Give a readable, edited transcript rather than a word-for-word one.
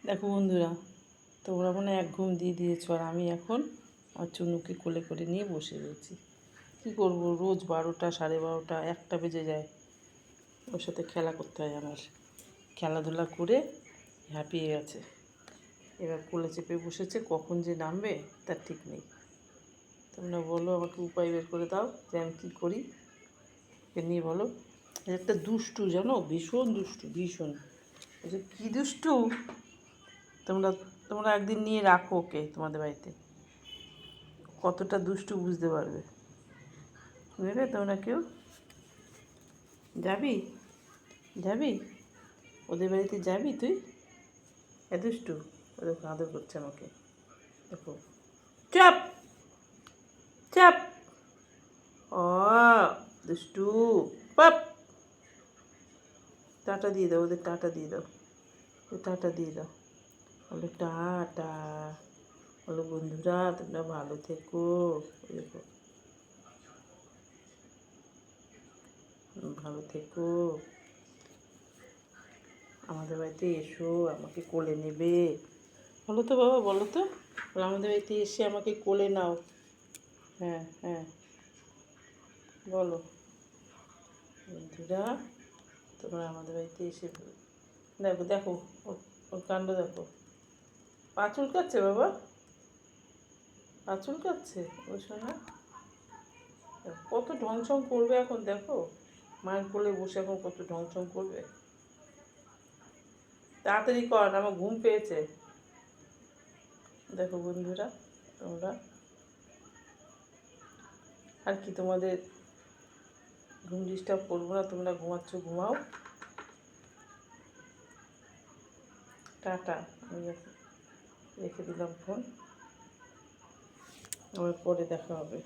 দেখো বন্ধুরা, তোমরা মনে হয় এক ঘুম দিয়ে দিয়েছো, আর আমি এখন আমার চুনুকে কোলে করে নিয়ে বসে রয়েছি। কী করবো, রোজ 12টা 12:30 1টা বেজে যায়। ওর সাথে খেলা করতে হয় আমার। খেলাধুলা করে হাঁপিয়ে গেছে। এবার কোলে চেপে বসেছে, কখন যে নামবে তার ঠিক নেই। তোমরা বলো, আমাকে উপায় বের করে দাও যে আমি কী করি। এ নিয়ে বলো। একটা দুষ্টু, জানো, ভীষণ দুষ্টু, ভীষণ। যে কী দুষ্টু, তোমরা তোমরা একদিন নিয়ে রাখো ওকে তোমাদের বাড়িতে, কতটা দুষ্টু বুঝতে পারবে। নেবে তোমরা কেউ? যাবি? যাবি ওদের বাড়িতে? যাবি তুই? এ দুষ্টু, ওদের আদর করছে আমাকে, দেখো। চাপ চাপ। ও দুষ্টু, পাপ। টাটা দিয়ে দাও ওদের, টাটা দিয়ে দাও, টাটা দিয়ে দাও। বলো টাটা, বলো বন্ধুরা তোমরা ভালো থেকো। দেখো, ভালো থেকো, আমাদের বাড়িতে এসো, আমাকে কোলে নেবে। বলো তো বাবা, বলো তো, আমাদের বাড়িতে এসে আমাকে কোলে নাও। হ্যাঁ হ্যাঁ, বলো বন্ধুরা, তোমরা আমাদের বাড়িতে এসে। দেখো দেখো, ওর ওর কাণ্ড দেখো। পা চুলকাচ্ছে বাবা, পা চুলকাচ্ছে ও শোনা। কত ঢংসং করবে এখন, দেখো মায়ের কোলে বসে এখন কত ঢংসং করবে। তাড়াতাড়ি কর, আমার ঘুম পেয়েছে। দেখো বন্ধুরা, তোমরা আর কি, তোমাদের ঘুম ডিস্টার্ব করবো না, তোমরা ঘুমাচ্ছ, ঘুমাও। টাটা, আমি রেখে দিলাম ফোন, আবার পরে দেখা হবে।